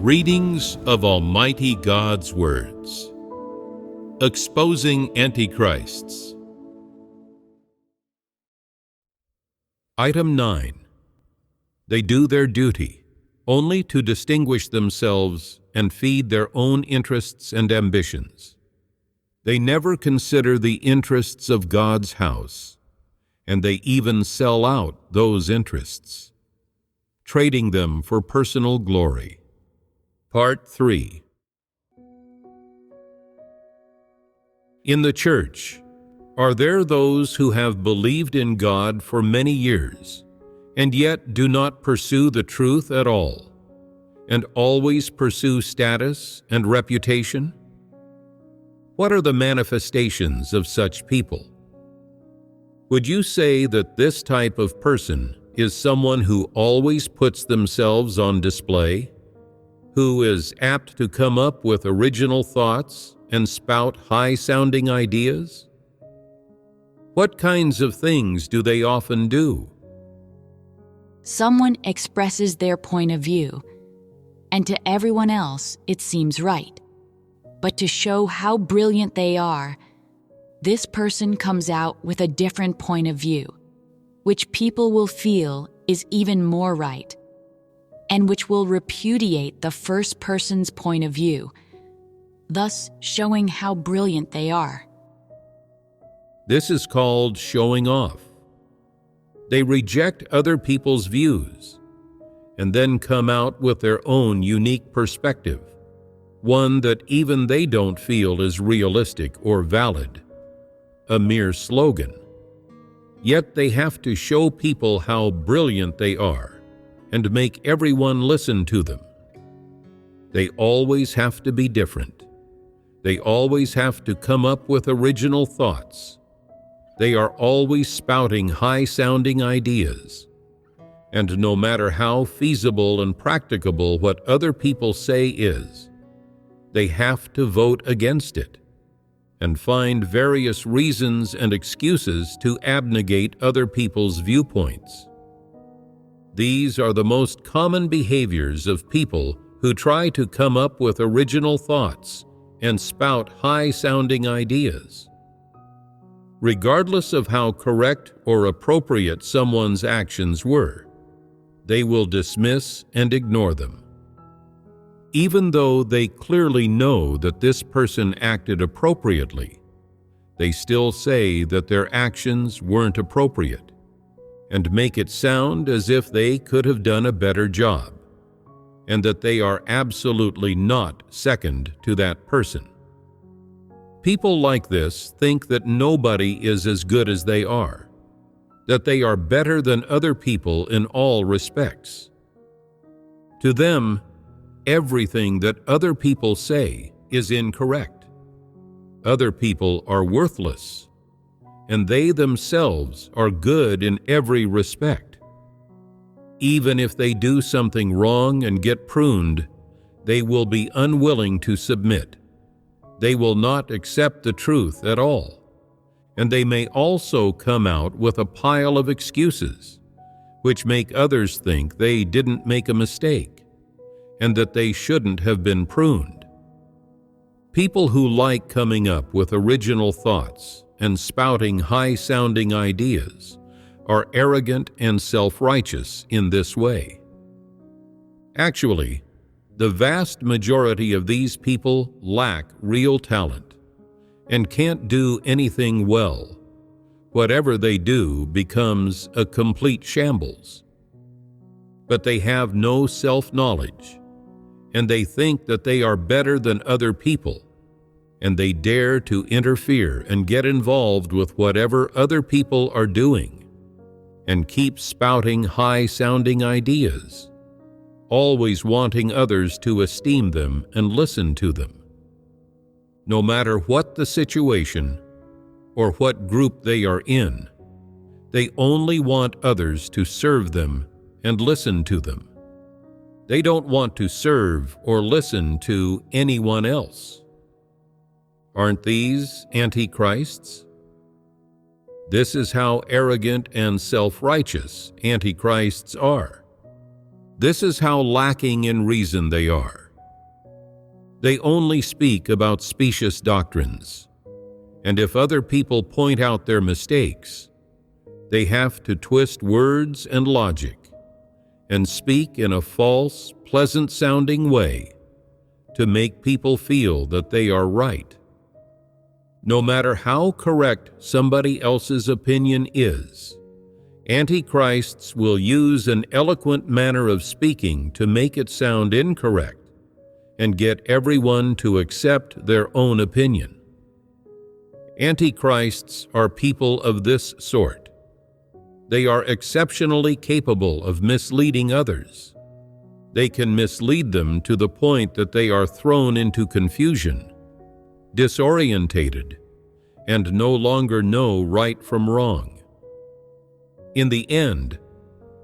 Readings of Almighty God's Words. Exposing Antichrists. Item 9. They do their duty, only to distinguish themselves and feed their own interests and ambitions. They never consider the interests of God's house, and they even sell out those interests, trading them for personal glory. Part 3. In the church, are there those who have believed in God for many years, and yet do not pursue the truth at all, and always pursue status and reputation? What are the manifestations of such people? Would you say that this type of person is someone who always puts themselves on display, who is apt to come up with original thoughts and spout high-sounding ideas? What kinds of things do they often do? Someone expresses their point of view, and to everyone else it seems right. But to show how brilliant they are, this person comes out with a different point of view, which people will feel is even more right, and which will repudiate the first person's point of view, thus showing how brilliant they are. This is called showing off. They reject other people's views, and then come out with their own unique perspective, one that even they don't feel is realistic or valid, a mere slogan. Yet they have to show people how brilliant they are, and make everyone listen to them. They always have to be different. They always have to come up with original thoughts. They are always spouting high-sounding ideas. And no matter how feasible and practicable what other people say is, they have to vote against it, and find various reasons and excuses to abnegate other people's viewpoints. These are the most common behaviors of people who try to come up with original thoughts and spout high-sounding ideas. Regardless of how correct or appropriate someone's actions were, they will dismiss and ignore them. Even though they clearly know that this person acted appropriately, they still say that their actions weren't appropriate, and make it sound as if they could have done a better job, and that they are absolutely not second to that person. People like this think that nobody is as good as they are, that they are better than other people in all respects. To them, everything that other people say is incorrect. Other people are worthless, and they themselves are good in every respect. Even if they do something wrong and get pruned, they will be unwilling to submit. They will not accept the truth at all, and they may also come out with a pile of excuses, which make others think they didn't make a mistake, and that they shouldn't have been pruned. People who like coming up with original thoughts and spouting high-sounding ideas are arrogant and self-righteous in this way. Actually, the vast majority of these people lack real talent and can't do anything well. Whatever they do becomes a complete shambles. But they have no self-knowledge, and they think that they are better than other people, and they dare to interfere and get involved with whatever other people are doing, and keep spouting high-sounding ideas, always wanting others to esteem them and listen to them. No matter what the situation or what group they are in, they only want others to serve them and listen to them. They don't want to serve or listen to anyone else. Aren't these antichrists? This is how arrogant and self-righteous antichrists are. This is how lacking in reason they are. They only speak about specious doctrines, and if other people point out their mistakes, they have to twist words and logic and speak in a false, pleasant-sounding way to make people feel that they are right. No matter how correct somebody else's opinion is, antichrists will use an eloquent manner of speaking to make it sound incorrect and get everyone to accept their own opinion. Antichrists are people of this sort. They are exceptionally capable of misleading others. They can mislead them to the point that they are thrown into confusion, disorientated, and no longer know right from wrong. In the end,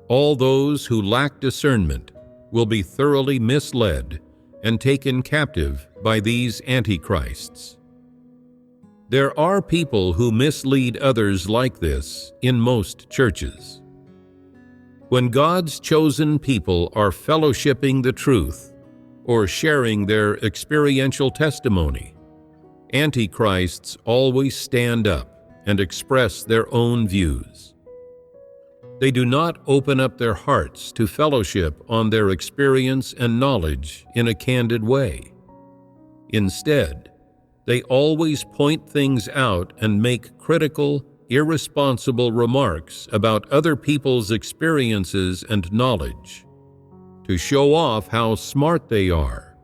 all those who lack discernment will be thoroughly misled and taken captive by these antichrists. There are people who mislead others like this in most churches. When God's chosen people are fellowshipping the truth or sharing their experiential testimony, antichrists always stand up and express their own views. They do not open up their hearts to fellowship on their experience and knowledge in a candid way. Instead, they always point things out and make critical, irresponsible remarks about other people's experiences and knowledge to show off how smart they are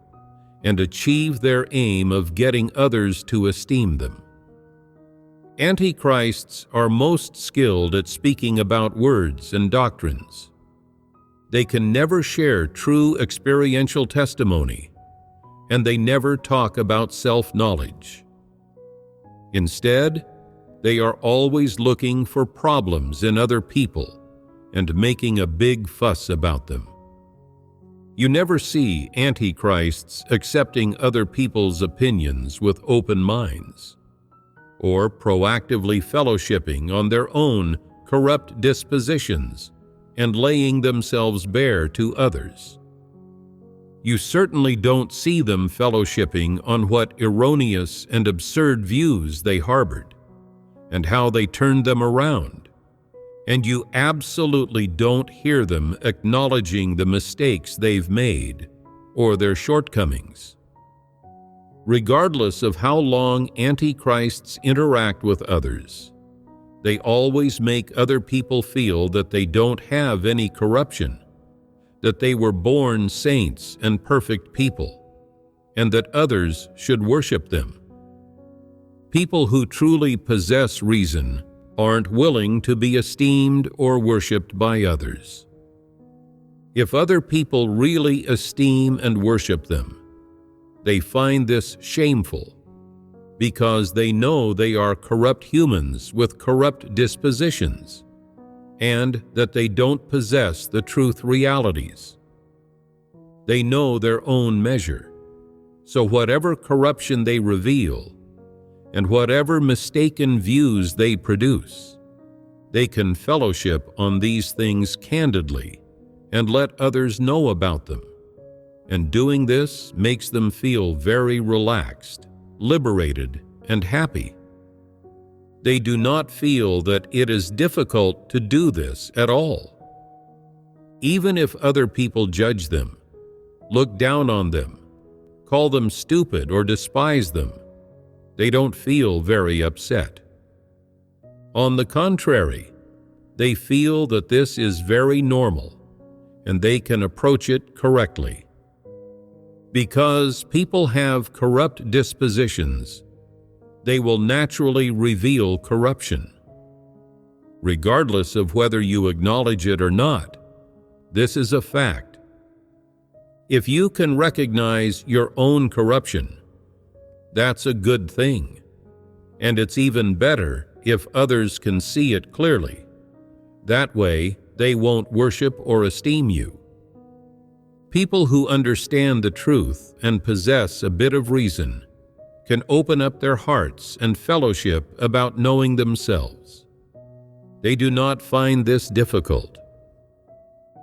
and achieve their aim of getting others to esteem them. Antichrists are most skilled at speaking about words and doctrines. They can never share true experiential testimony, and they never talk about self-knowledge. Instead, they are always looking for problems in other people and making a big fuss about them. You never see antichrists accepting other people's opinions with open minds, or proactively fellowshipping on their own corrupt dispositions and laying themselves bare to others. You certainly don't see them fellowshipping on what erroneous and absurd views they harbored and how they turned them around, and you absolutely don't hear them acknowledging the mistakes they've made or their shortcomings. Regardless of how long antichrists interact with others, they always make other people feel that they don't have any corruption, that they were born saints and perfect people, and that others should worship them. People who truly possess reason aren't willing to be esteemed or worshiped by others. If other people really esteem and worship them, they find this shameful because they know they are corrupt humans with corrupt dispositions, and that they don't possess the truth realities. They know their own measure, so whatever corruption they reveal and whatever mistaken views they produce, they can fellowship on these things candidly and let others know about them. And doing this makes them feel very relaxed, liberated, and happy. They do not feel that it is difficult to do this at all. Even if other people judge them, look down on them, call them stupid, or despise them, they don't feel very upset. On the contrary, they feel that this is very normal and they can approach it correctly. Because people have corrupt dispositions, they will naturally reveal corruption. Regardless of whether you acknowledge it or not, this is a fact. If you can recognize your own corruption, that's a good thing, and it's even better if others can see it clearly. That way, they won't worship or esteem you. People who understand the truth and possess a bit of reason can open up their hearts and fellowship about knowing themselves. They do not find this difficult,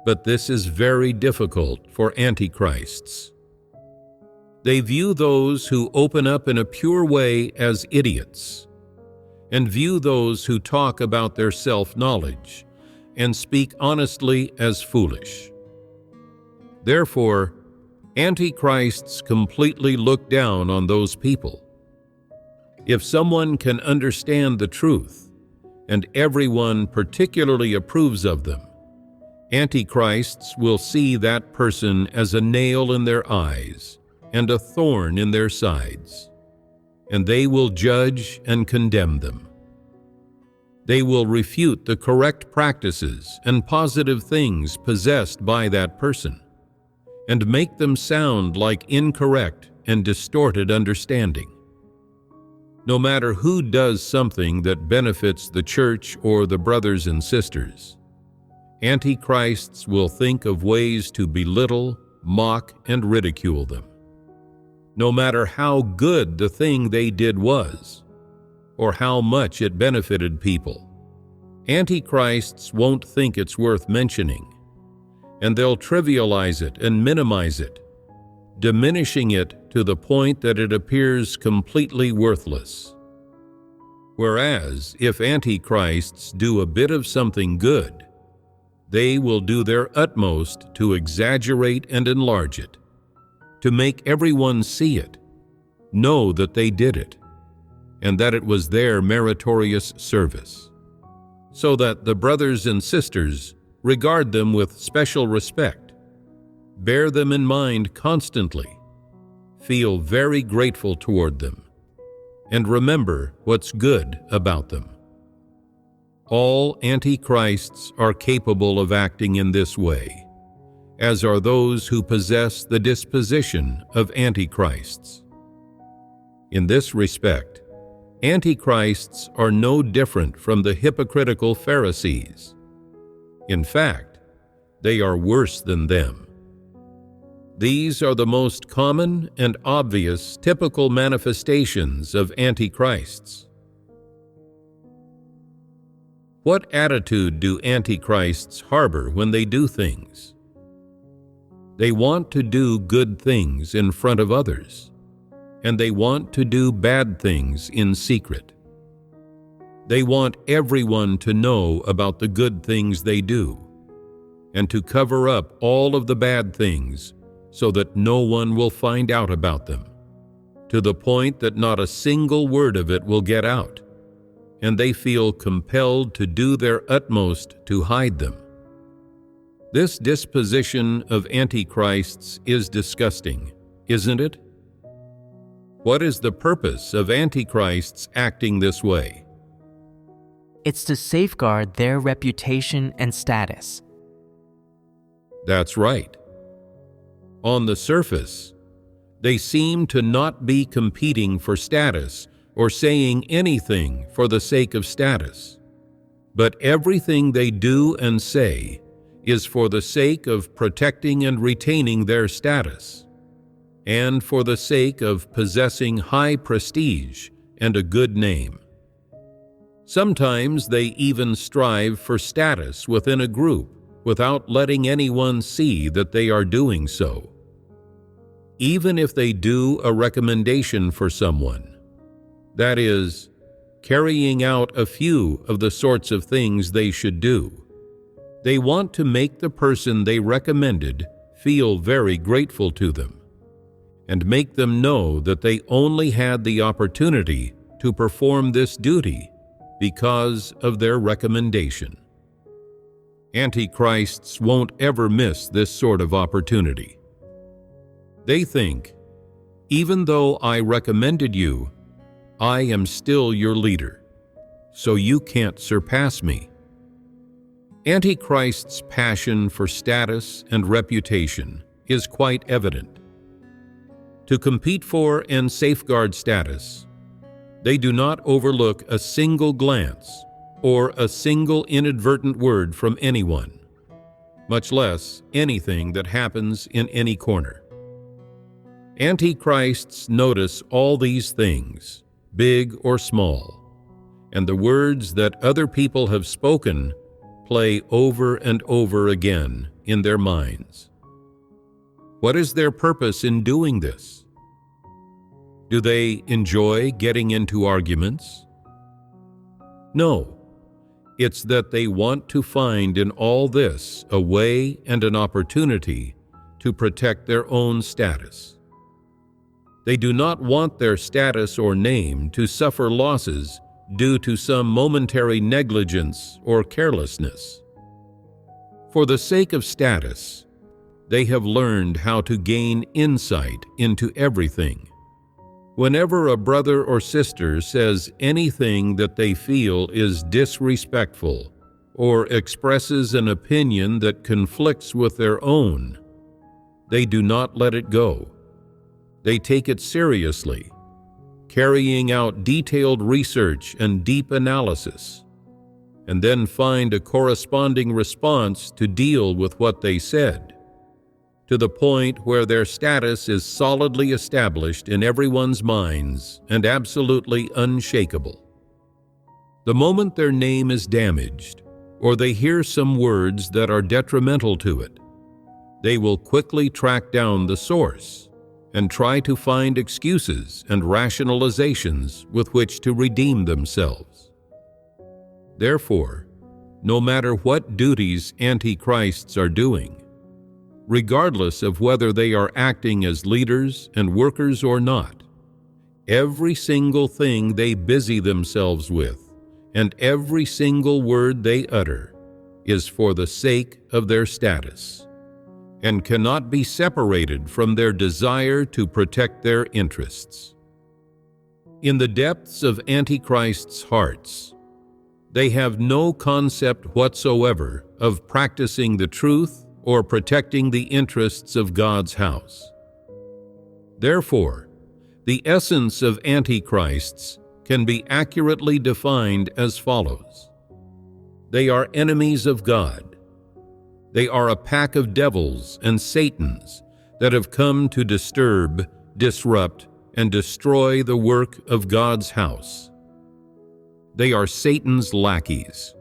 but this is very difficult for antichrists. They view those who open up in a pure way as idiots, and view those who talk about their self-knowledge and speak honestly as foolish. Therefore, antichrists completely look down on those people. If someone can understand the truth, and everyone particularly approves of them, antichrists will see that person as a nail in their eyes and a thorn in their sides, and they will judge and condemn them. They will refute the correct practices and positive things possessed by that person, and make them sound like incorrect and distorted understanding. No matter who does something that benefits the church or the brothers and sisters, antichrists will think of ways to belittle, mock, and ridicule them. No matter how good the thing they did was, or how much it benefited people, antichrists won't think it's worth mentioning, and they'll trivialize it and minimize it, diminishing it to the point that it appears completely worthless. Whereas, if antichrists do a bit of something good, they will do their utmost to exaggerate and enlarge it, to make everyone see it, know that they did it, and that it was their meritorious service, so that the brothers and sisters regard them with special respect, bear them in mind constantly, feel very grateful toward them, and remember what's good about them. All antichrists are capable of acting in this way, as are those who possess the disposition of antichrists. In this respect, antichrists are no different from the hypocritical Pharisees. In fact, they are worse than them. These are the most common and obvious typical manifestations of antichrists. What attitude do antichrists harbor when they do things? They want to do good things in front of others, and they want to do bad things in secret. They want everyone to know about the good things they do, and to cover up all of the bad things so that no one will find out about them, to the point that not a single word of it will get out, and they feel compelled to do their utmost to hide them. This disposition of antichrists is disgusting, isn't it? What is the purpose of antichrists acting this way? It's to safeguard their reputation and status. That's right. On the surface, they seem to not be competing for status or saying anything for the sake of status. But everything they do and say is for the sake of protecting and retaining their status, and for the sake of possessing high prestige and a good name. Sometimes they even strive for status within a group without letting anyone see that they are doing so. Even if they do a recommendation for someone, that is, carrying out a few of the sorts of things they should do, they want to make the person they recommended feel very grateful to them, and make them know that they only had the opportunity to perform this duty because of their recommendation. Antichrists won't ever miss this sort of opportunity. They think, even though I recommended you, I am still your leader, so you can't surpass me. Antichrist's passion for status and reputation is quite evident. To compete for and safeguard status, they do not overlook a single glance or a single inadvertent word from anyone, much less anything that happens in any corner. Antichrists notice all these things, big or small, and the words that other people have spoken play over and over again in their minds. What is their purpose in doing this? Do they enjoy getting into arguments? No. It's that they want to find in all this a way and an opportunity to protect their own status. They do not want their status or name to suffer losses due to some momentary negligence or carelessness. For the sake of status, they have learned how to gain insight into everything. Whenever a brother or sister says anything that they feel is disrespectful or expresses an opinion that conflicts with their own, they do not let it go. They take it seriously, carrying out detailed research and deep analysis, and then find a corresponding response to deal with what they said, to the point where their status is solidly established in everyone's minds and absolutely unshakable. The moment their name is damaged, or they hear some words that are detrimental to it, they will quickly track down the source and try to find excuses and rationalizations with which to redeem themselves. Therefore, no matter what duties antichrists are doing, regardless of whether they are acting as leaders and workers or not, every single thing they busy themselves with and every single word they utter is for the sake of their status and cannot be separated from their desire to protect their interests. In the depths of antichrists' hearts, they have no concept whatsoever of practicing the truth or protecting the interests of God's house. Therefore, the essence of antichrists can be accurately defined as follows. They are enemies of God. They are a pack of devils and Satans that have come to disturb, disrupt, and destroy the work of God's house. They are Satan's lackeys.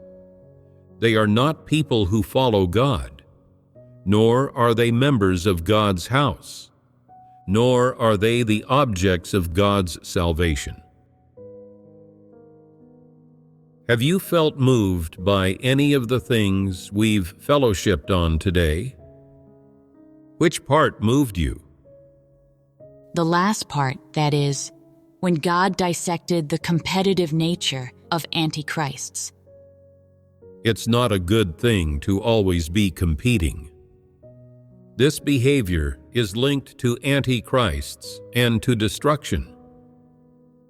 They are not people who follow God, nor are they members of God's house, nor are they the objects of God's salvation. Have you felt moved by any of the things we've fellowshipped on today? Which part moved you? The last part, that is, when God dissected the competitive nature of antichrists. It's not a good thing to always be competing. This behavior is linked to antichrists and to destruction.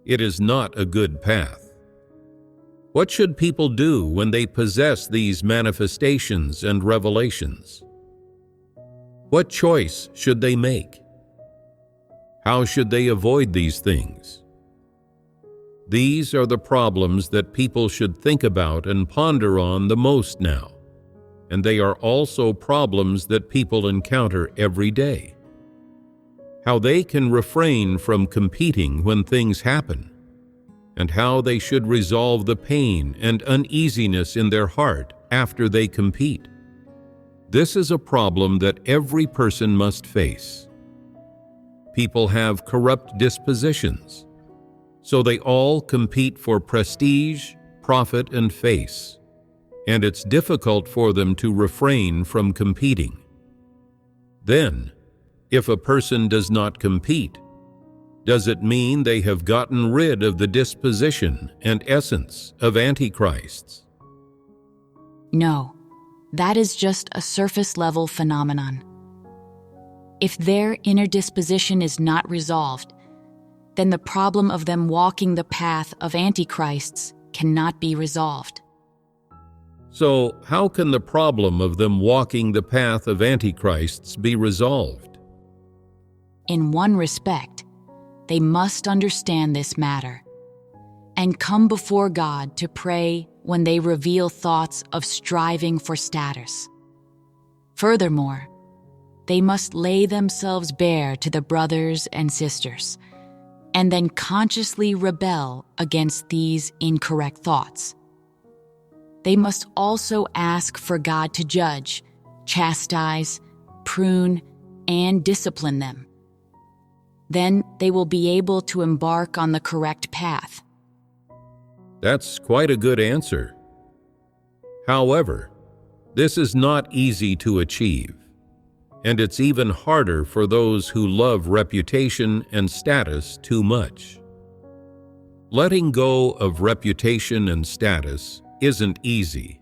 It is not a good path. What should people do when they possess these manifestations and revelations? What choice should they make? How should they avoid these things? These are the problems that people should think about and ponder on the most now, and they are also problems that people encounter every day. How they can refrain from competing when things happen, and how they should resolve the pain and uneasiness in their heart after they compete. This is a problem that every person must face. People have corrupt dispositions, so they all compete for prestige, profit, and face, and it's difficult for them to refrain from competing. Then, if a person does not compete, does it mean they have gotten rid of the disposition and essence of antichrists? No, that is just a surface-level phenomenon. If their inner disposition is not resolved, then the problem of them walking the path of antichrists cannot be resolved. So, how can the problem of them walking the path of antichrists be resolved? In one respect, they must understand this matter and come before God to pray when they reveal thoughts of striving for status. Furthermore, they must lay themselves bare to the brothers and sisters and then consciously rebel against these incorrect thoughts. They must also ask for God to judge, chastise, prune, and discipline them. then they will be able to embark on the correct path. That's quite a good answer. However, this is not easy to achieve, and it's even harder for those who love reputation and status too much. Letting go of reputation and status isn't easy.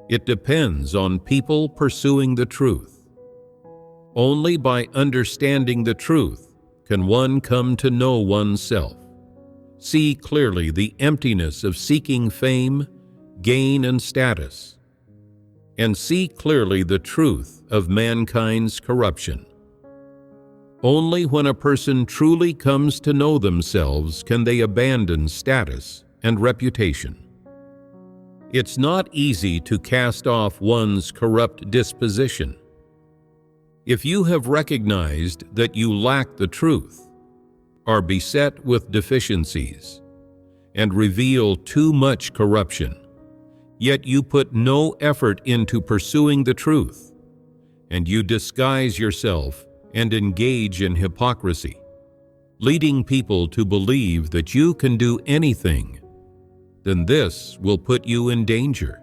It depends on people pursuing the truth. Only by understanding the truth can one come to know oneself, see clearly the emptiness of seeking fame, gain, and status, and see clearly the truth of mankind's corruption. Only when a person truly comes to know themselves can they abandon status and reputation. It's not easy to cast off one's corrupt disposition. If you have recognized that you lack the truth, are beset with deficiencies, and reveal too much corruption, yet you put no effort into pursuing the truth, and you disguise yourself and engage in hypocrisy, leading people to believe that you can do anything, then this will put you in danger.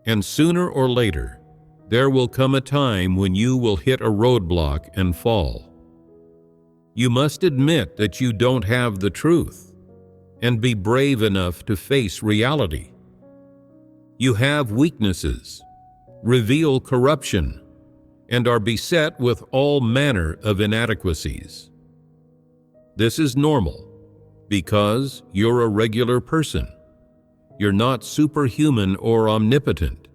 And sooner or later, there will come a time when you will hit a roadblock and fall. You must admit that you don't have the truth and be brave enough to face reality. You have weaknesses, reveal corruption, and are beset with all manner of inadequacies. This is normal because you're a regular person. You're not superhuman or omnipotent,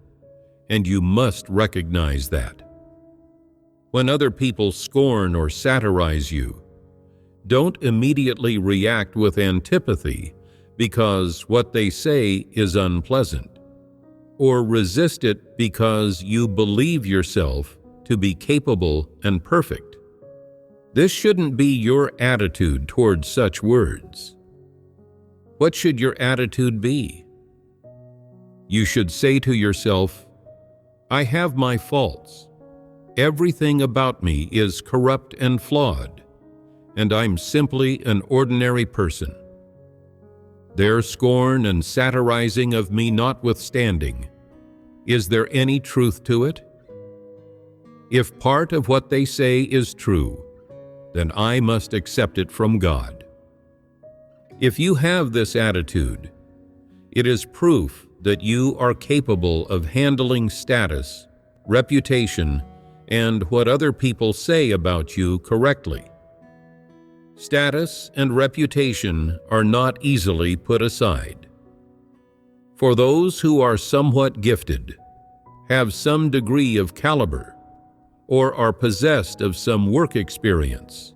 and you must recognize that. When other people scorn or satirize you, don't immediately react with antipathy because what they say is unpleasant, or resist it because you believe yourself to be capable and perfect. This shouldn't be your attitude towards such words. What should your attitude be? You should say to yourself, I have my faults. Everything about me is corrupt and flawed, and I'm simply an ordinary person. Their scorn and satirizing of me notwithstanding, is there any truth to it? If part of what they say is true, then I must accept it from God. If you have this attitude, it is proof that you are capable of handling status, reputation, and what other people say about you correctly. Status and reputation are not easily put aside. For those who are somewhat gifted, have some degree of caliber, or are possessed of some work experience,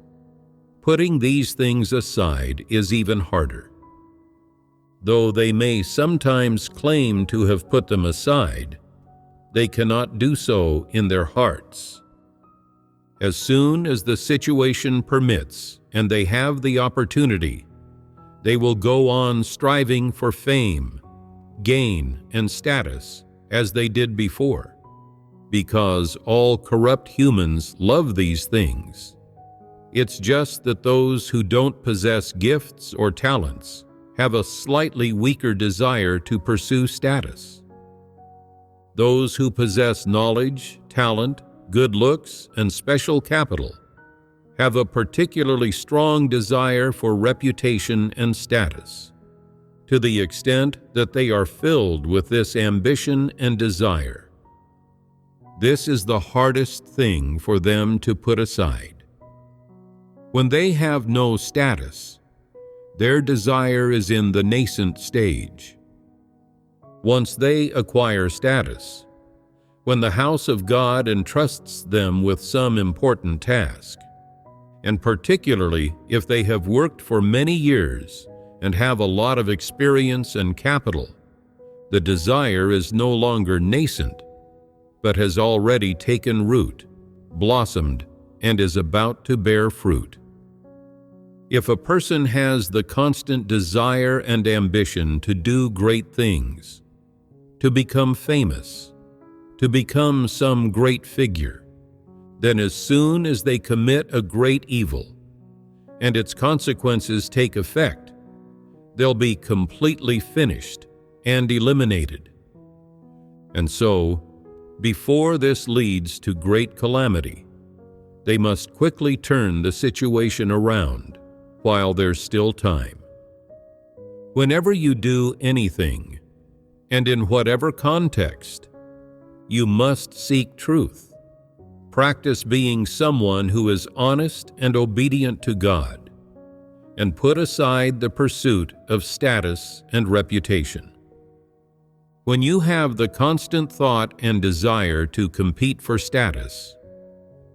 putting these things aside is even harder. Though they may sometimes claim to have put them aside, they cannot do so in their hearts. As soon as the situation permits and they have the opportunity, they will go on striving for fame, gain, and status as they did before, because all corrupt humans love these things. It's just that those who don't possess gifts or talents have a slightly weaker desire to pursue status. Those who possess knowledge, talent, good looks, and special capital have a particularly strong desire for reputation and status, to the extent that they are filled with this ambition and desire. This is the hardest thing for them to put aside. When they have no status, their desire is in the nascent stage. Once they acquire status, when the house of God entrusts them with some important task, and particularly if they have worked for many years and have a lot of experience and capital, the desire is no longer nascent, but has already taken root, blossomed, and is about to bear fruit. If a person has the constant desire and ambition to do great things, to become famous, to become some great figure, then as soon as they commit a great evil, and its consequences take effect, they'll be completely finished and eliminated. And so, before this leads to great calamity, they must quickly turn the situation around while there's still time. Whenever you do anything, and in whatever context, you must seek truth. Practice being someone who is honest and obedient to God, and put aside the pursuit of status and reputation. When you have the constant thought and desire to compete for status,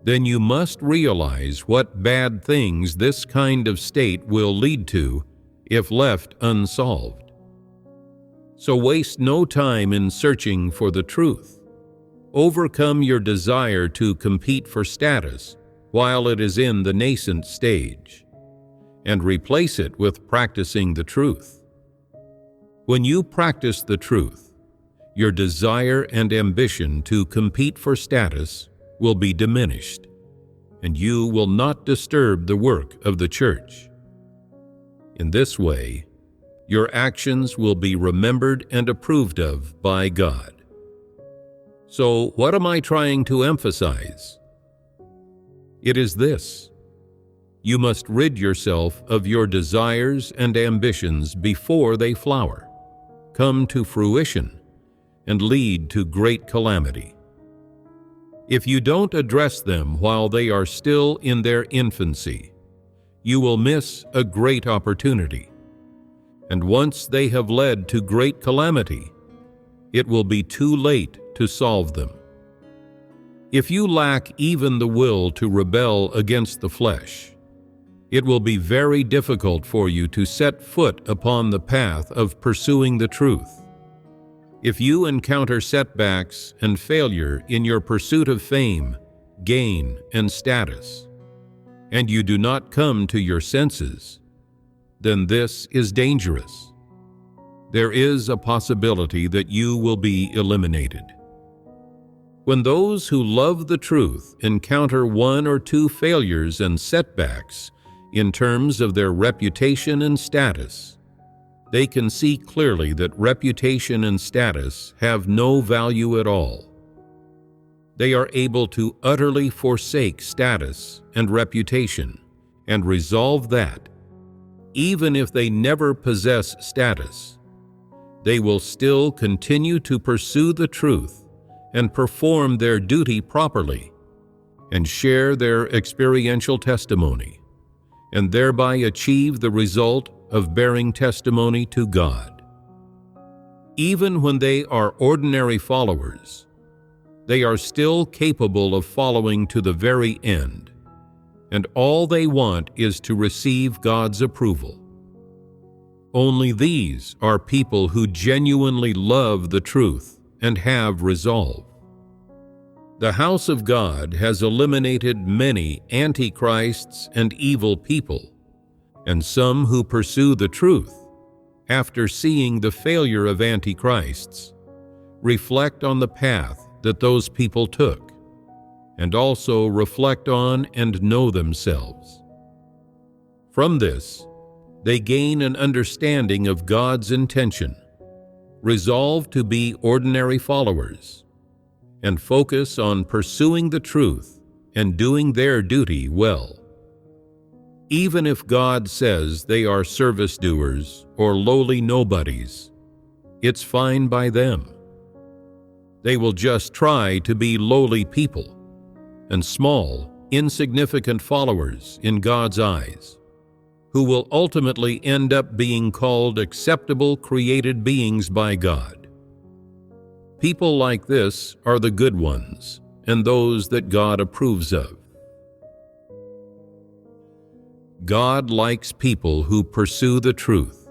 then you must realize what bad things this kind of state will lead to if left unsolved. So waste no time in searching for the truth. Overcome your desire to compete for status while it is in the nascent stage, and replace it with practicing the truth. When you practice the truth, your desire and ambition to compete for status will be diminished, and you will not disturb the work of the church. In this way, your actions will be remembered and approved of by God. So, what am I trying to emphasize? It is this: you must rid yourself of your desires and ambitions before they flower, come to fruition, and lead to great calamity. If you don't address them while they are still in their infancy, you will miss a great opportunity. And once they have led to great calamity, it will be too late to solve them. If you lack even the will to rebel against the flesh, it will be very difficult for you to set foot upon the path of pursuing the truth. If you encounter setbacks and failure in your pursuit of fame, gain, and status, and you do not come to your senses, then this is dangerous. There is a possibility that you will be eliminated. When those who love the truth encounter one or two failures and setbacks in terms of their reputation and status, they can see clearly that reputation and status have no value at all. They are able to utterly forsake status and reputation and resolve that, even if they never possess status, they will still continue to pursue the truth and perform their duty properly, and share their experiential testimony, and thereby achieve the result of bearing testimony to God. Even when they are ordinary followers, they are still capable of following to the very end, and all they want is to receive God's approval. Only these are people who genuinely love the truth and have resolve. The house of God has eliminated many antichrists and evil people, and some who pursue the truth, after seeing the failure of antichrists, reflect on the path that those people took, and also reflect on and know themselves. From this, they gain an understanding of God's intention, resolve to be ordinary followers, and focus on pursuing the truth and doing their duty well. Even if God says they are service doers or lowly nobodies, it's fine by them. They will just try to be lowly people and small, insignificant followers in God's eyes, who will ultimately end up being called acceptable created beings by God. People like this are the good ones and those that God approves of. God likes people who pursue the truth,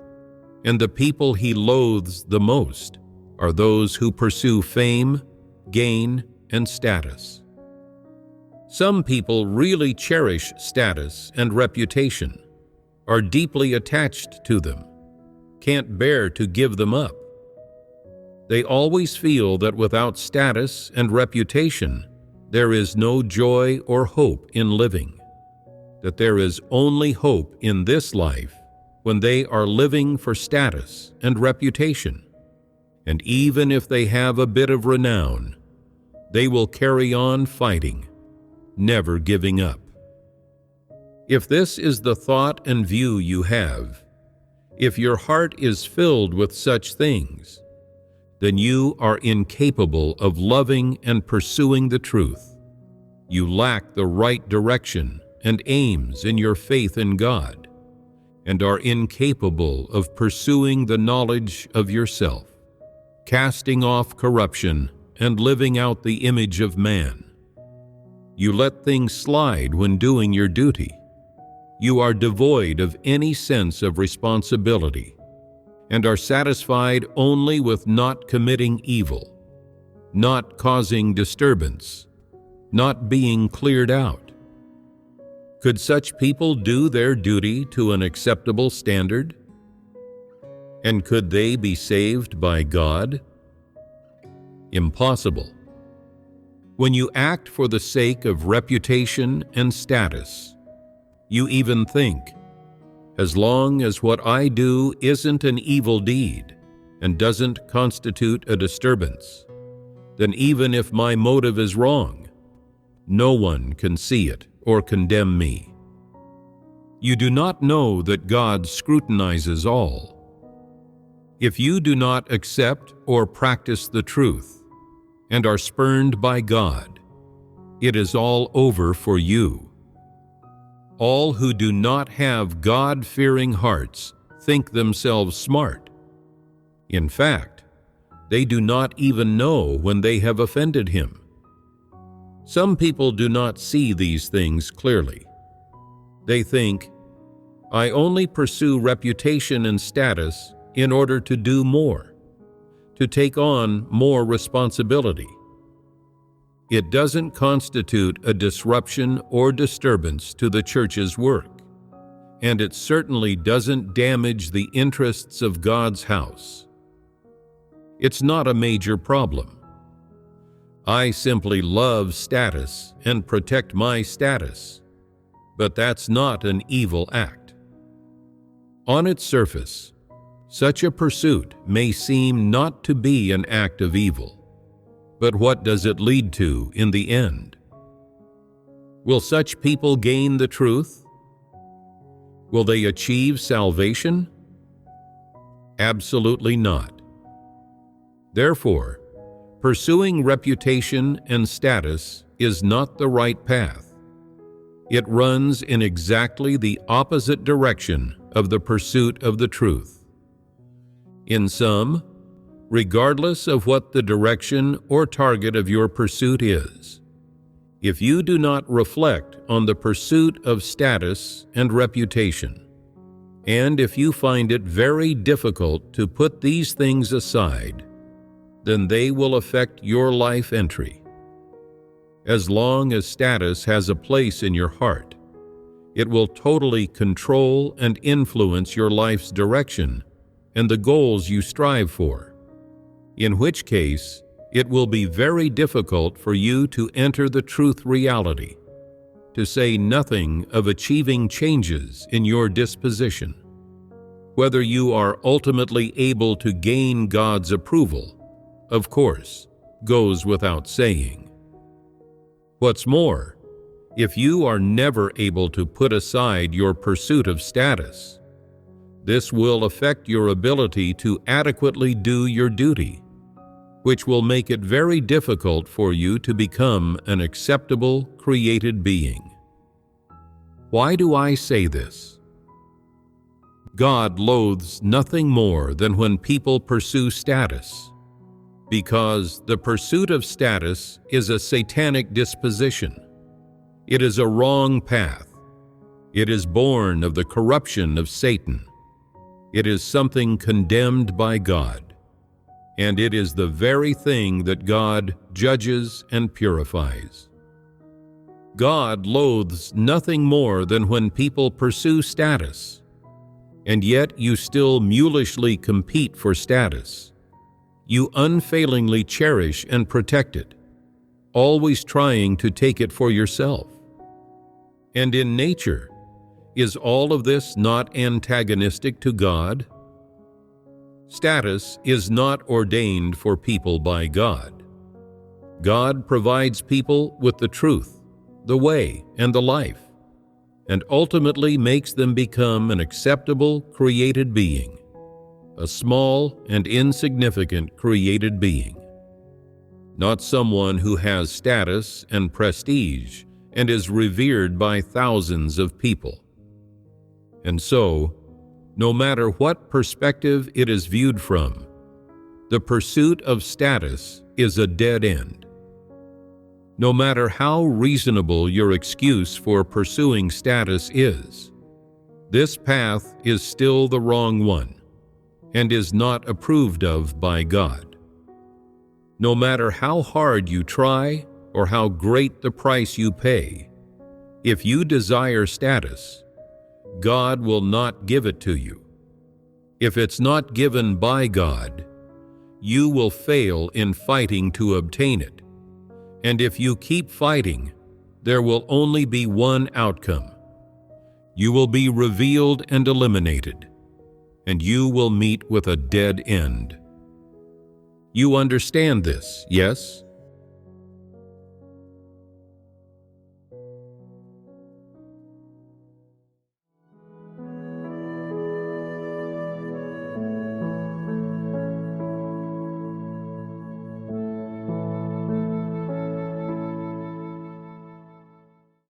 and the people He loathes the most are those who pursue fame, gain, and status. Some people really cherish status and reputation, are deeply attached to them, can't bear to give them up. They always feel that without status and reputation, there is no joy or hope in living. that there is only hope in this life when they are living for status and reputation, and even if they have a bit of renown, they will carry on fighting, never giving up. If this is the thought and view you have, if your heart is filled with such things, then you are incapable of loving and pursuing the truth. You lack the right direction and aims in your faith in God, and are incapable of pursuing the knowledge of yourself, casting off corruption and living out the image of man. You let things slide when doing your duty. You are devoid of any sense of responsibility and are satisfied only with not committing evil, not causing disturbance, not being cleared out. Could such people do their duty to an acceptable standard? And could they be saved by God? Impossible. When you act for the sake of reputation and status, you even think, as long as what I do isn't an evil deed and doesn't constitute a disturbance, then even if my motive is wrong, no one can see it or condemn me. You do not know that God scrutinizes all. If you do not accept or practice the truth and are spurned by God, it is all over for you. All who do not have God-fearing hearts think themselves smart. In fact, they do not even know when they have offended Him. Some people do not see these things clearly. They think, I only pursue reputation and status in order to do more, to take on more responsibility. It doesn't constitute a disruption or disturbance to the church's work, and it certainly doesn't damage the interests of God's house. It's not a major problem. I simply love status and protect my status, but that's not an evil act. On its surface, such a pursuit may seem not to be an act of evil, but what does it lead to in the end? Will such people gain the truth? Will they achieve salvation? Absolutely not. Therefore, pursuing reputation and status is not the right path. It runs in exactly the opposite direction of the pursuit of the truth. In sum, regardless of what the direction or target of your pursuit is, if you do not reflect on the pursuit of status and reputation, and if you find it very difficult to put these things aside, then they will affect your life entry. As long as status has a place in your heart, it will totally control and influence your life's direction and the goals you strive for, in which case it will be very difficult for you to enter the truth reality, to say nothing of achieving changes in your disposition. Whether you are ultimately able to gain God's approval, of course, goes without saying. What's more, if you are never able to put aside your pursuit of status, this will affect your ability to adequately do your duty, which will make it very difficult for you to become an acceptable, created being. Why do I say this? God loathes nothing more than when people pursue status, because the pursuit of status is a satanic disposition. It is a wrong path. It is born of the corruption of Satan. It is something condemned by God, and it is the very thing that God judges and purifies. God loathes nothing more than when people pursue status, and yet you still mulishly compete for status. You unfailingly cherish and protect it, always trying to take it for yourself. And in nature, Is all of this not antagonistic to God? Status is not ordained for people by God. God provides people with the truth, the way, and the life, and ultimately makes them become an acceptable created being, a small and insignificant created being, not someone who has status and prestige and is revered by thousands of people. And so, no matter what perspective it is viewed from, the pursuit of status is a dead end. No matter how reasonable your excuse for pursuing status is, this path is still the wrong one and is not approved of by God. No matter how hard you try or how great the price you pay, if you desire status, God will not give it to you. If it's not given by God, you will fail in fighting to obtain it. And if you keep fighting, there will only be one outcome. You will be revealed and eliminated, and you will meet with a dead end. You understand this, yes?